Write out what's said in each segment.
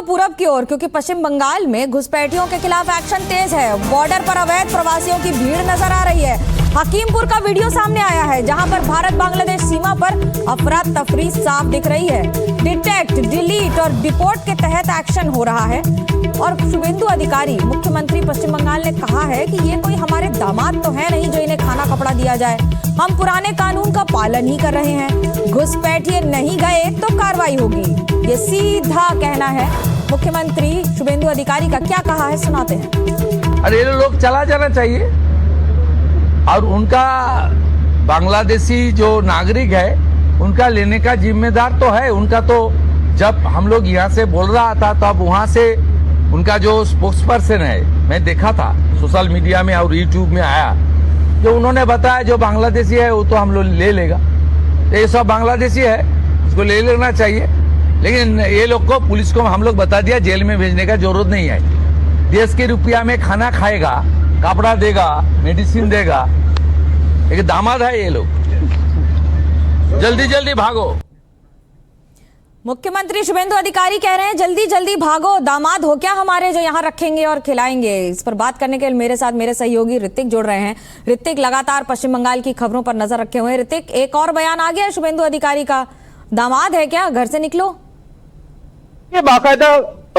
पूरब की ओर, क्योंकि पश्चिम बंगाल में घुसपैठियों के खिलाफ एक्शन तेज है। बॉर्डर पर अवैध प्रवासियों की भीड़ नजर आ रही है। हकीमपुर का वीडियो सामने आया है, जहां पर भारत बांग्लादेश सीमा पर अफरा तफरी साफ दिख रही है। डिटेक्ट, डिलीट और डिपोर्ट के तहत एक्शन हो रहा है। और शुभेंदु अधिकारी, मुख्यमंत्री पश्चिम बंगाल ने कहा है कि ये कोई हमारे दामाद तो है नहीं जो इन्हें खाना कपड़ा दिया जाए। हम पुराने कानून का पालन ही कर रहे हैं। घुसपैठिए नहीं गए तो कार्रवाई होगी, ये सीधा कहना है मुख्यमंत्री शुभेंदु अधिकारी का। क्या कहा है सुनाते हैं। अरे ये लोग चला जाना चाहिए, और उनका बांग्लादेशी जो नागरिक है उनका लेने का जिम्मेदार तो है उनका। तो जब हम लोग यहाँ से बोल रहा था तो अब वहां से उनका जो स्पोक्स पर्सन है, मैं देखा था सोशल मीडिया में और यूट्यूब में आया, जो उन्होंने बताया जो बांग्लादेशी है वो तो हम लोग ले लेगा। ये सब बांग्लादेशी है, उसको ले लेना चाहिए। लेकिन ये लोग को, पुलिस को हम लोग बता दिया जेल में भेजने का जरूरत नहीं है। देश के रुपया में खाना खाएगा, कपड़ा देगा, मेडिसिन देगा। एक दामाद है ये लोग, जल्दी जल्दी भागो। मुख्यमंत्री शुभेंदु अधिकारी कह रहे हैं जल्दी जल्दी भागो, दामाद हो क्या हमारे जो यहाँ रखेंगे और खिलाएंगे। इस पर बात करने के लिए मेरे साथ मेरे सहयोगी ऋतिक जुड़ रहे हैं। ऋतिक लगातार पश्चिम बंगाल की खबरों पर नजर रखे हुए हैं। ऋतिक, एक और बयान आ गया शुभेंदु अधिकारी का, दामाद है क्या, घर से निकलो। ये बाकायदा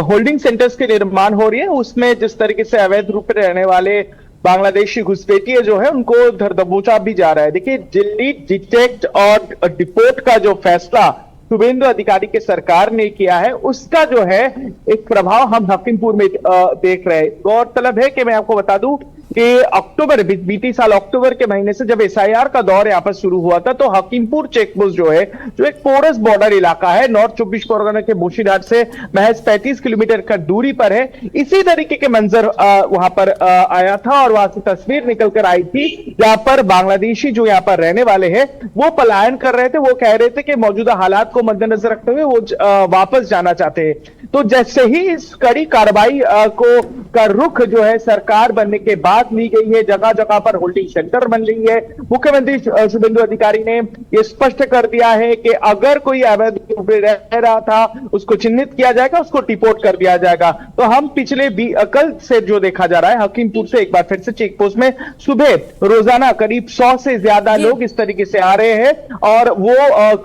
होल्डिंग सेंटर्स के निर्माण हो रही है, उसमें जिस तरीके से अवैध रूप में रहने वाले बांग्लादेशी घुसपैठिए जो है उनको धर दबोचा भी जा रहा है। देखिए, डिलीट, डिटेक्ट और डिपोर्ट का जो फैसला शुभेंदु अधिकारी के सरकार ने किया है, उसका जो है एक प्रभाव हम हकीमपुर में देख रहे हैं। गौरतलब है कि मैं आपको बता दूं कि बीती साल अक्टूबर के महीने से जब एसआईआर का दौर यहाँ पर शुरू हुआ था, तो हकीमपुर चेकपोस्ट जो है, जो एक पोरस बॉर्डर इलाका है, नॉर्थ 24 परगना के मुर्शिदाबाद से महज 35 किलोमीटर का दूरी पर है, इसी तरीके के मंजर वहां पर आया था। और वहां से तस्वीर निकल कर आई थी, जहां पर बांग्लादेशी जो यहाँ पर रहने वाले हैं वो पलायन कर रहे थे। वो कह रहे थे कि मौजूदा हालात को मद्देनजर रखते हुए वो वापस जाना चाहते हैं। तो जैसे ही इस कड़ी कार्रवाई का रुख जो है सरकार बनने के बाद ली गई है, जगह जगह पर होल्डिंग सेंटर बन रही है। मुख्यमंत्री शुभेंदु अधिकारी ने यह स्पष्ट कर दिया है कि अगर कोई अवैध रूप में रह रहा था उसको चिन्हित किया जाएगा, उसको डिपोर्ट कर दिया जाएगा। तो हम पिछले कल से जो देखा जा रहा है, हकीमपुर से एक बार फिर से चेक पोस्ट में सुबह रोजाना करीब 100 से ज्यादा लोग इस तरीके से आ रहे हैं और वो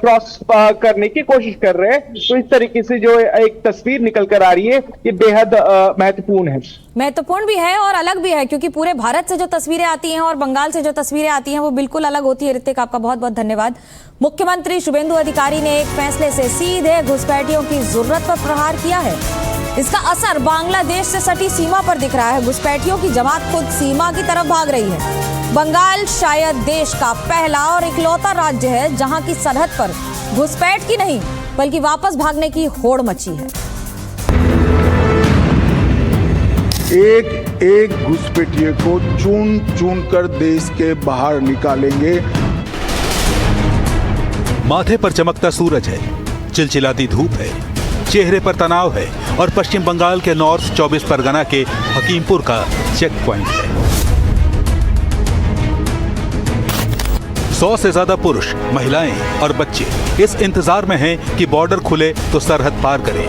क्रॉस करने की कोशिश कर रहे हैं। तो इस तरीके से जो एक तस्वीर निकल कर आ रही है, ये बेहद महत्वपूर्ण भी है और अलग भी है, क्योंकि पूरे भारत से जो तस्वीरें आती हैं और बंगाल से जो तस्वीरें आती हैं वो बिल्कुल अलग होती है। ऋतिक, आपका बहुत बहुत धन्यवाद। मुख्यमंत्री शुभेंदु अधिकारी ने एक फैसले से सीधे घुसपैठियों की जरूरत पर प्रहार किया है। इसका असर बांग्लादेश से सटी सीमा पर दिख रहा है। घुसपैठियों की जमात खुद सीमा की तरफ भाग रही है। बंगाल शायद देश का पहला और इकलौता राज्य है जहां की सरहद पर घुसपैठ की नहीं बल्कि वापस भागने की होड़ मची है। एक एक घुसपैठिए को चुन चुन कर देश के बाहर निकालेंगे। माथे पर चमकता सूरज है, चिलचिलाती धूप है, चेहरे पर तनाव है और पश्चिम बंगाल के नॉर्थ 24 परगना के हकीमपुर का चेक पॉइंट है। 100 से ज्यादा पुरुष, महिलाएं और बच्चे इस इंतजार में हैं कि बॉर्डर खुले तो सरहद पार करें,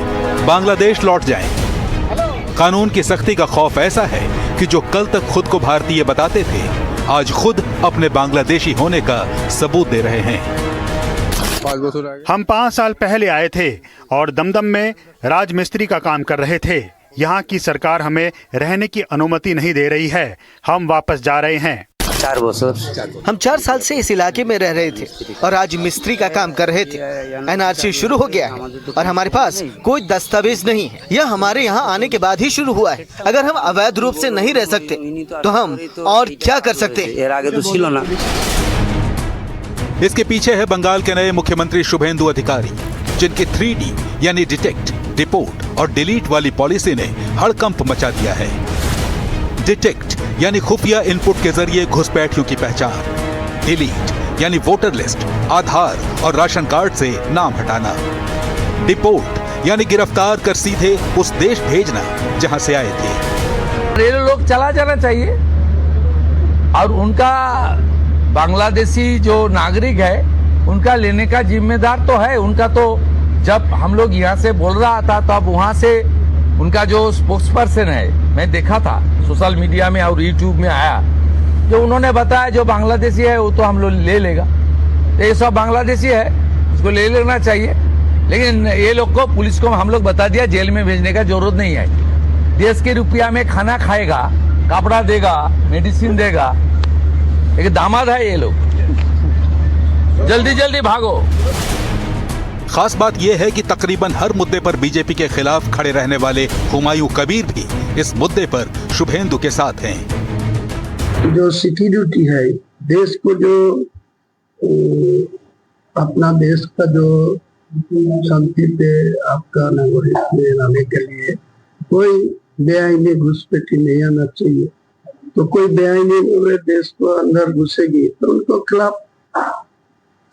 बांग्लादेश लौट जाएं। कानून की सख्ती का खौफ ऐसा है कि जो कल तक खुद को भारतीय बताते थे, आज खुद अपने बांग्लादेशी होने का सबूत दे रहे हैं। हम 5 साल पहले आए थे और दमदम में राजमिस्त्री का काम कर रहे थे। यहाँ की सरकार हमें रहने की अनुमति नहीं दे रही है। हम वापस जा रहे हैं। 4 बरस हम 4 साल से इस इलाके में रह रहे थे और आज मिस्त्री का काम कर रहे थे। एनआरसी शुरू हो गया है और हमारे पास कोई दस्तावेज नहीं है। यह हमारे यहाँ आने के बाद ही शुरू हुआ है। अगर हम अवैध रूप से नहीं रह सकते तो हम और क्या कर सकते हैं? इसके पीछे है बंगाल के नए मुख्यमंत्री शुभेंदु अधिकारी, जिनकी 3D यानी डिटेक्ट, डिपोर्ट और डिलीट वाली पॉलिसी ने हड़कंप मचा दिया है। डिटेक्ट यानी खुफिया इनपुट के जरिए घुसपैठियों की पहचान, डिलीट यानी वोटर लिस्ट, आधार और राशन कार्ड से नाम हटाना, डिपोर्ट यानी गिरफ्तार कर सीधे उस देश भेजना जहां से आए थे। ये लोग चला जाना चाहिए, और उनका बांग्लादेशी जो नागरिक है उनका लेने का जिम्मेदार तो है उनका। तो जब हम लोग यहाँ से बोल रहा था तो अब वहां से उनका जो स्पोक्स पर्सन है, मैं देखा था सोशल मीडिया में और यूट्यूब में आया, जो उन्होंने बताया जो बांग्लादेशी है वो तो हम लोग ले लेगा, तो ये सब बांग्लादेशी है, उसको ले लेना चाहिए। लेकिन ये लोग को, पुलिस को हम लोग बता दिया जेल में भेजने का जरूरत नहीं है। देश के रुपया में खाना खाएगा, कपड़ा देगा, मेडिसिन देगा, एक दामाद है ये लोग, जल्दी जल्दी भागो। खास बात यह है कि तकरीबन हर मुद्दे पर बीजेपी के खिलाफ खड़े रहने वाले हुमायूं कबीर भी इस मुद्दे पर शुभेंदु के साथ हैं। जो सिक्योरिटी है, देश को जो अपना देश का जो शांति पे आपका नागरिक में लाने के लिए कोई बेआईनी घुसपैठी नहीं आना चाहिए। तो कोई बेआईनी देश को अंदर घुसेगी तो उनको खिलाफ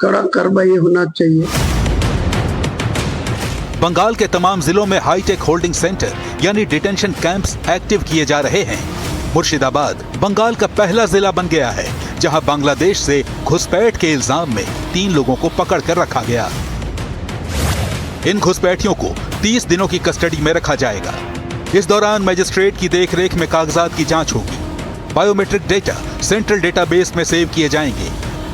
कड़ा कार्रवाई होना चाहिए। बंगाल के तमाम जिलों में हाईटेक होल्डिंग सेंटर यानी डिटेंशन कैंप्स एक्टिव किए जा रहे हैं। मुर्शिदाबाद बंगाल का पहला जिला बन गया है जहां बांग्लादेश से घुसपैठ के इल्जाम में 3 लोगों को पकड़ कर रखा गया। इन घुसपैठियों को 30 दिनों की कस्टडी में रखा जाएगा। इस दौरान मजिस्ट्रेट की देखरेख में कागजात की जांच होगी। बायोमेट्रिक डेटा सेंट्रल डेटाबेस में सेव किए जाएंगे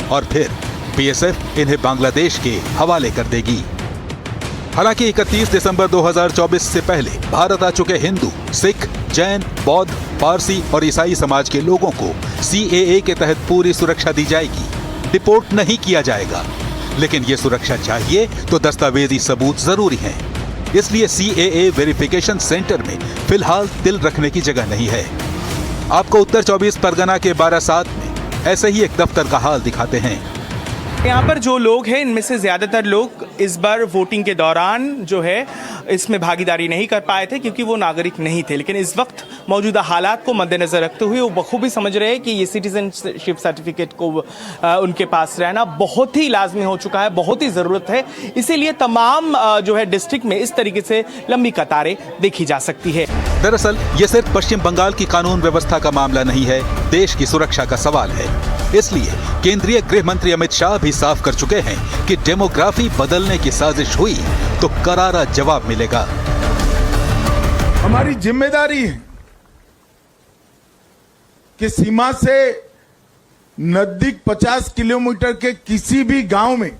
और फिर बीएसएफ इन्हें बांग्लादेश के हवाले कर देगी। हालांकि 31 दिसंबर 2024 से पहले भारत आ चुके हिंदू, सिख, जैन, बौद्ध, पारसी और ईसाई समाज के लोगों को सीएए के तहत पूरी सुरक्षा दी जाएगी। डिपोर्ट नहीं किया जाएगा, लेकिन ये सुरक्षा चाहिए तो दस्तावेजी सबूत जरूरी हैं। इसलिए सीएए वेरिफिकेशन सेंटर में फिलहाल दिल रखने की जगह नहीं है। आपको उत्तर 24 परगना के बारासात में ऐसे ही एक दफ्तर का हाल दिखाते हैं। यहाँ पर जो लोग हैं इनमें से ज़्यादातर लोग इस बार वोटिंग के दौरान जो है इसमें भागीदारी नहीं कर पाए थे क्योंकि वो नागरिक नहीं थे। लेकिन इस वक्त मौजूदा हालात को मद्देनज़र रखते हुए वो बखूबी समझ रहे हैं कि ये सिटीजनशिप सर्टिफिकेट को उनके पास रहना बहुत ही लाजमी हो चुका है, बहुत ही ज़रूरत है। इसीलिए तमाम जो है डिस्ट्रिक्ट में इस तरीके से लंबी कतारें देखी जा सकती है। दरअसल ये सिर्फ पश्चिम बंगाल की कानून व्यवस्था का मामला नहीं है, देश की सुरक्षा का सवाल है। इसलिए केंद्रीय गृह मंत्री अमित शाह भी साफ कर चुके हैं कि डेमोग्राफी बदलने की साजिश हुई तो करारा जवाब मिलेगा। हमारी जिम्मेदारी है कि सीमा से नजदीक 50 किलोमीटर के किसी भी गांव में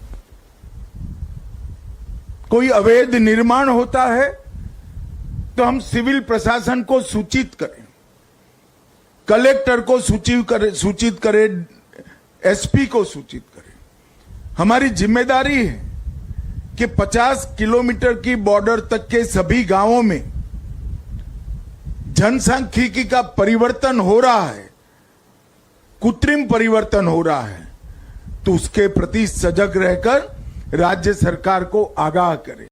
कोई अवैध निर्माण होता है तो हम सिविल प्रशासन को सूचित करें, कलेक्टर को सूचित करें, एसपी को सूचित करें। हमारी जिम्मेदारी है कि 50 किलोमीटर की बॉर्डर तक के सभी गांवों में जनसांख्यिकी का परिवर्तन हो रहा है, कृत्रिम परिवर्तन हो रहा है, तो उसके प्रति सजग रहकर राज्य सरकार को आगाह करें।